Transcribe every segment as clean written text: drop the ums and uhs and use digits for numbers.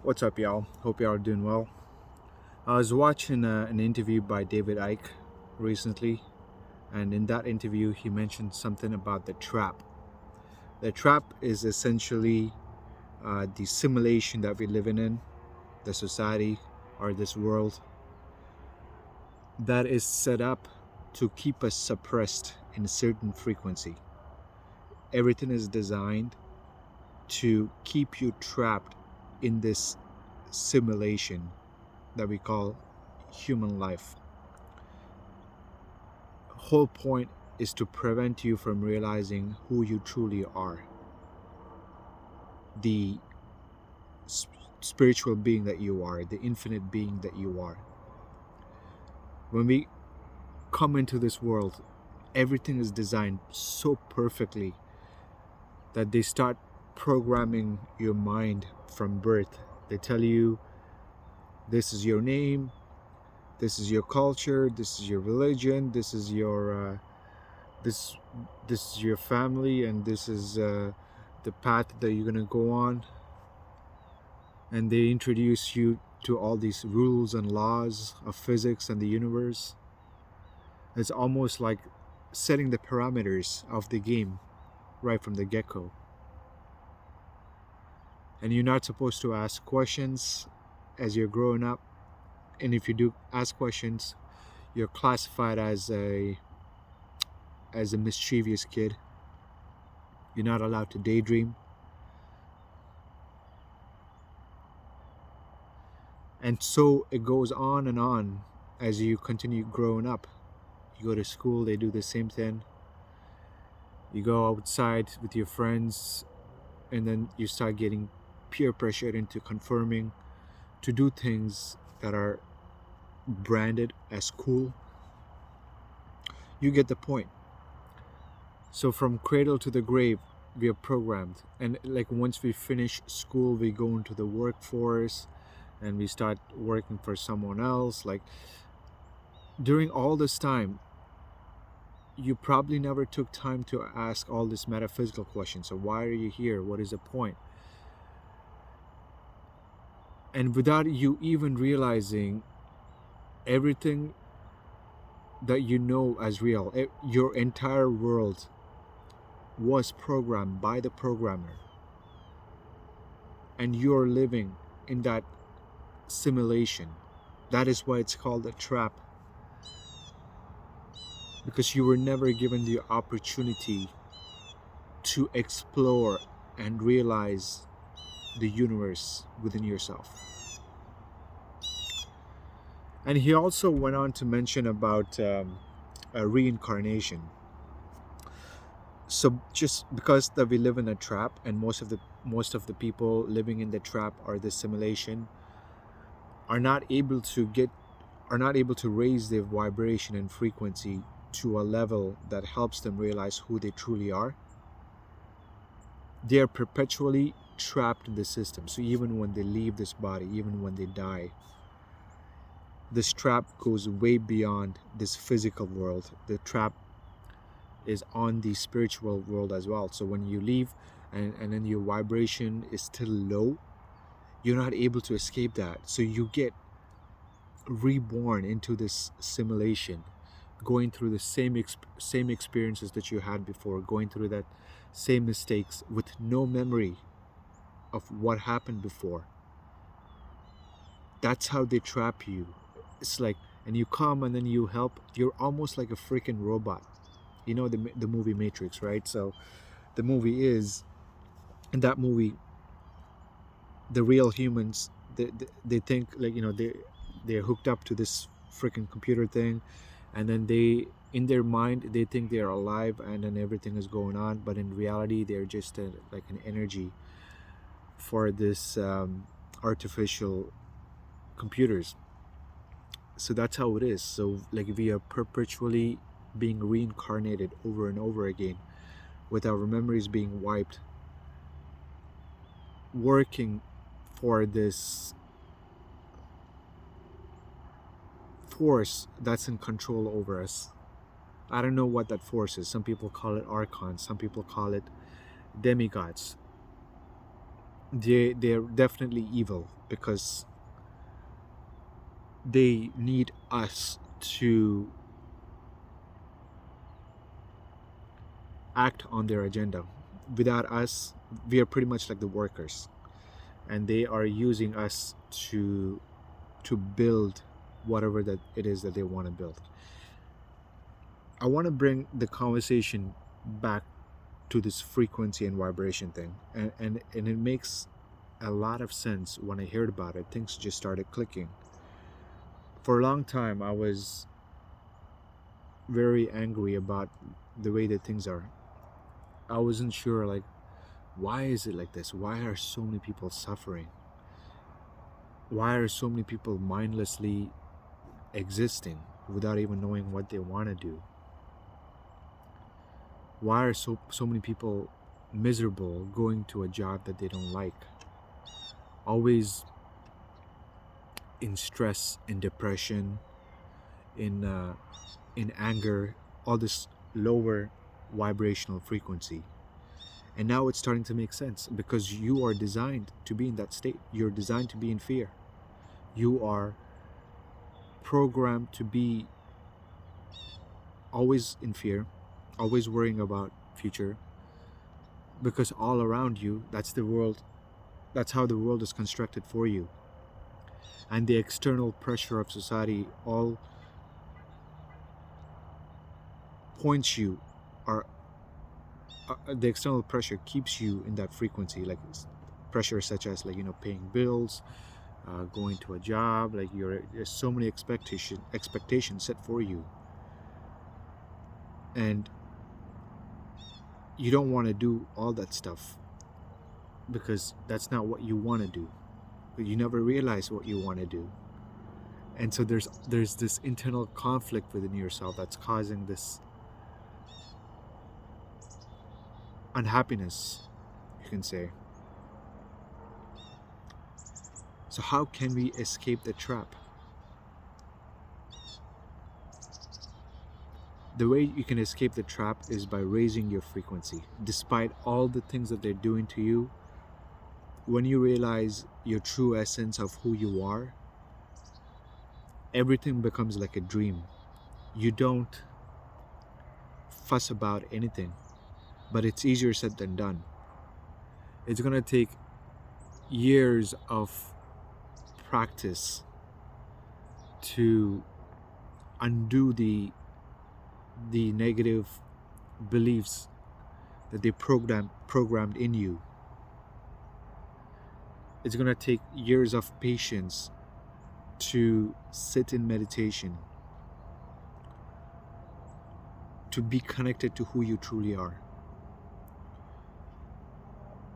What's up, y'all? Hope y'all are doing well. I was watching an interview by David Icke recently, and in that interview, he mentioned something about the trap. The trap is essentially the simulation that we're living in, the society or this world that is set up to keep us suppressed in a certain frequency. Everything is designed to keep you trapped in this simulation that we call human life. Whole point is to prevent you from realizing who you truly are, the spiritual being that you are, the infinite being that you are. When we come into this world, everything is designed so perfectly that they start programming your mind from birth. They tell you this is your name, this is your culture, this is your religion, this is your this this is your family, and this is the path that you're gonna go on. And they introduce you to all these rules and laws of physics and the universe. It's almost like setting the parameters of the game right from the get-go. And you're not supposed to ask questions as you're growing up. And if you do ask questions, you're classified as a mischievous kid. You're not allowed to daydream. And so it goes on and on as you continue growing up. You go to school, they do the same thing. You go outside with your friends, and then you start getting peer pressured into conforming to do things that are branded as cool. You get the point. So from cradle to the grave, we are programmed. And like once we finish school, we go into the workforce and we start working for someone else. Like during all this time, you probably never took time to ask all these metaphysical questions. So why are you here? What is the point? And without you even realizing, everything that you know as real, your entire world was programmed by the programmer. And you're living in that simulation. That is why it's called a trap. Because you were never given the opportunity to explore and realize the universe within yourself. And he also went on to mention about a reincarnation. So just because that we live in a trap, and most of the people living in the trap or the simulation are not able to raise their vibration and frequency to a level that helps them realize who they truly are. They are perpetually trapped in the system. So even when they leave this body, even when they die, this trap goes way beyond this physical world. The trap is on the spiritual world as well. So when you leave and then your vibration is still low, you're not able to escape that. So you get reborn into this simulation, going through the same experiences that you had before, going through that same mistakes with no memory of what happened before. That's how they trap you. It's like, and you come and then you help. You're almost like a freaking robot. You know the movie Matrix, right? So the movie is, in that movie, the real humans, they think like, they're hooked up to this freaking computer thing, and then they, in their mind, they think they're alive and then everything is going on, but in reality they're just like an energy for this artificial computers. So that's how it is. So like we are perpetually being reincarnated over and over again, with our memories being wiped, working for this force that's in control over us. I don't know what that force is. Some people call it archons, some people call it demigods. they're definitely evil because they need us to act on their agenda. Without us, we are pretty much like the workers, and they are using us to build whatever that it is that they want to build. I want to bring the conversation back to this frequency and vibration thing, and it makes a lot of sense when I heard about it. Things just started clicking. For a long time, I was very angry about the way that things are. I wasn't sure, like, why is it like this? Why are so many people suffering? Why are so many people mindlessly existing without even knowing what they want to do? Why are so many people miserable going to a job that they don't like? Always in stress, in depression, in in anger, all this lower vibrational frequency. And now it's starting to make sense because you are designed to be in that state. You're designed to be in fear. You are programmed to be always in fear, always worrying about future, because all around you, that's how the world is constructed for you. And the external pressure of society all points you, or the external pressure keeps you in that frequency, like pressure such as, like, paying bills, going to a job, like there's so many expectations set for you, and you don't want to do all that stuff because that's not what you want to do, but you never realize what you want to do. And so there's this internal conflict within yourself that's causing this unhappiness, you can say. So how can we escape the trap? The way you can escape the trap is by raising your frequency. Despite all the things that they're doing to you, when you realize your true essence of who you are, everything becomes like a dream. You don't fuss about anything, but it's easier said than done. It's going to take years of practice to undo the negative beliefs that they programmed in you. It's going to take years of patience to sit in meditation, to be connected to who you truly are.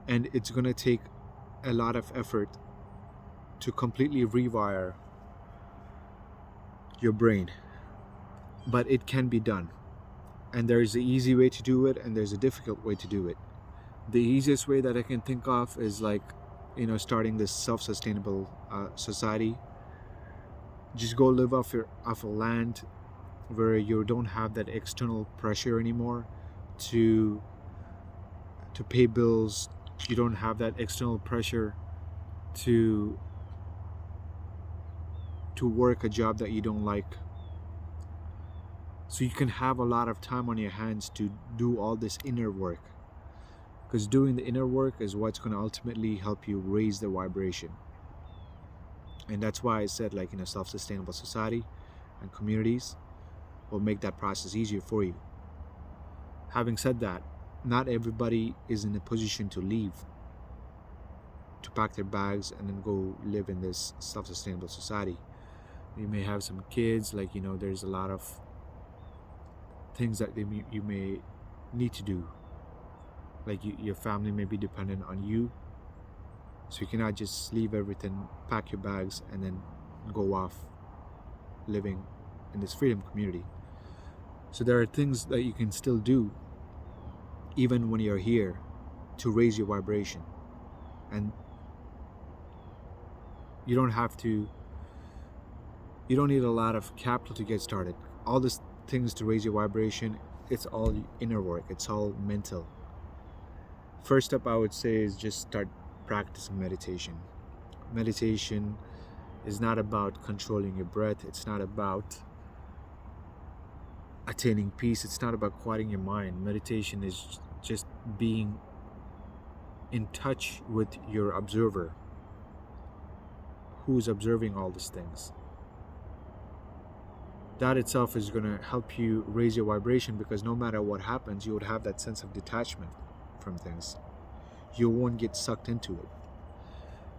And it's going to take a lot of effort to completely rewire your brain. But it can be done. And there's an easy way to do it, and there's a difficult way to do it. The easiest way that I can think of is, like, starting this self-sustainable society. Just go live off a land where you don't have that external pressure anymore to pay bills. You don't have that external pressure to work a job that you don't like. So you can have a lot of time on your hands to do all this inner work, because doing the inner work is what's going to ultimately help you raise the vibration. And that's why I said, like, self-sustainable society and communities will make that process easier for you. Having said that, not everybody is in a position to leave, to pack their bags and then go live in this self-sustainable society. You may have some kids, like, there's a lot of things that you may need to do. Like, your family may be dependent on you, so you cannot just leave everything, pack your bags, and then go off living in this freedom community. So there are things that you can still do even when you're here to raise your vibration. And you don't need a lot of capital to get started. All these things to raise your vibration, it's all inner work, it's all mental. First step, I would say, is just start practicing meditation. Meditation is not about controlling your breath, it's not about attaining peace, it's not about quieting your mind. Meditation is just being in touch with your observer who's observing all these things. That itself is going to help you raise your vibration, because no matter what happens, you would have that sense of detachment from things. You won't get sucked into it.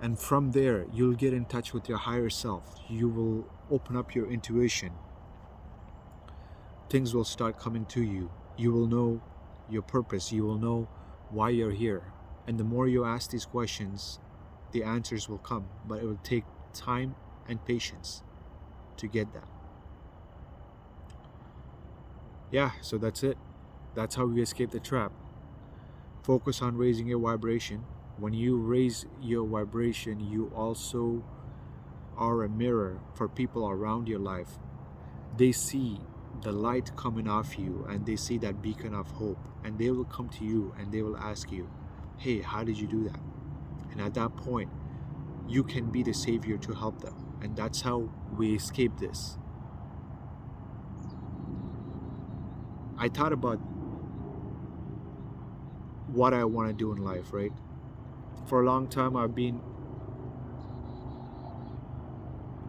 And from there, you'll get in touch with your higher self. You will open up your intuition. Things will start coming to you. You will know your purpose. You will know why you're here. And the more you ask these questions, the answers will come. But it will take time and patience to get that. Yeah, so that's it. That's how we escape the trap. Focus on raising your vibration. When you raise your vibration, you also are a mirror for people around your life. They see the light coming off you, and they see that beacon of hope, and they will come to you and they will ask you, hey, how did you do that? And at that point, you can be the savior to help them. And that's how we escape this. I thought about what I want to do in life, right? For a long time, I've been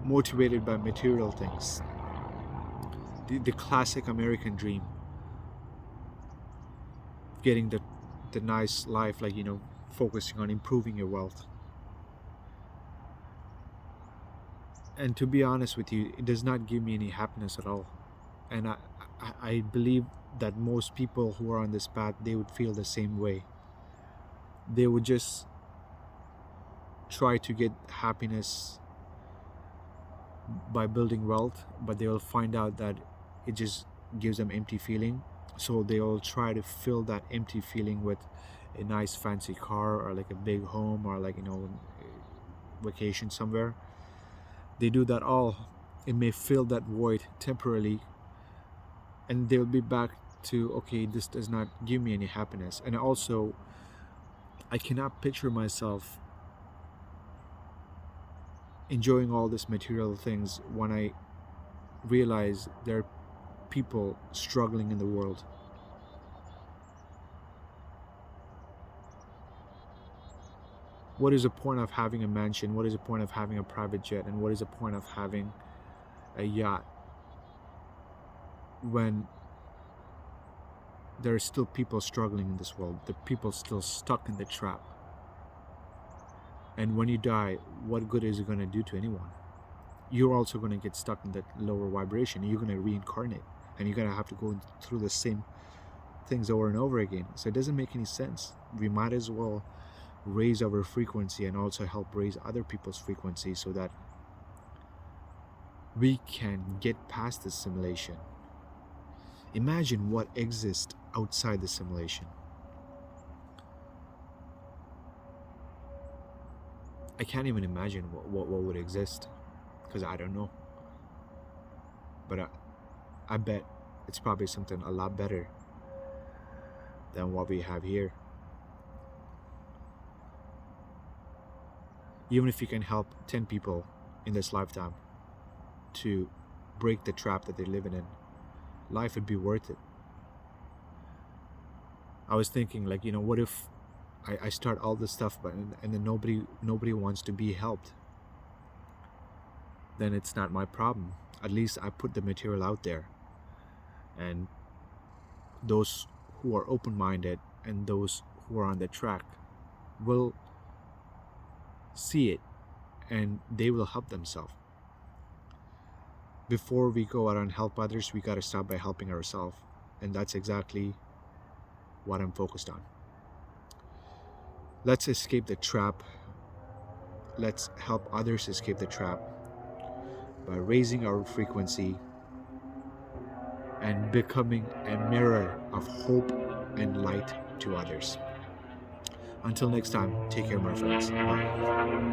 motivated by material things. The classic American dream. Getting the nice life, like, focusing on improving your wealth. And to be honest with you, it does not give me any happiness at all. And I believe that most people who are on this path, they would feel the same way. They would just try to get happiness by building wealth, but they will find out that it just gives them empty feeling. So they will try to fill that empty feeling with a nice fancy car, or like a big home, or like, vacation somewhere. They do that all. It may fill that void temporarily, and they'll be back to, okay, this does not give me any happiness. And also, I cannot picture myself enjoying all these material things when I realize there are people struggling in the world. What is the point of having a mansion? What is the point of having a private jet? And what is the point of having a yacht when there are still people struggling in this world? The people still stuck in the trap. And when you die, what good is it going to do to anyone? You're also going to get stuck in that lower vibration. You're going to reincarnate, and you're going to have to go through the same things over and over again. So it doesn't make any sense. We might as well raise our frequency and also help raise other people's frequency, so that we can get past this simulation. Imagine what exists outside the simulation. I can't even imagine what would exist, because I don't know. But I bet it's probably something a lot better than what we have here. Even if you can help 10 people in this lifetime to break the trap that they're living in, life would be worth it. I was thinking, like, what if I start all this stuff, but and then nobody wants to be helped? Then it's not my problem. At least I put the material out there, and those who are open-minded and those who are on the track will see it, and they will help themselves. Before we go out and help others, we got to start by helping ourselves, and that's exactly what I'm focused on. Let's escape the trap. Let's help others escape the trap by raising our frequency and becoming a mirror of hope and light to others. Until next time, take care, my friends. Bye.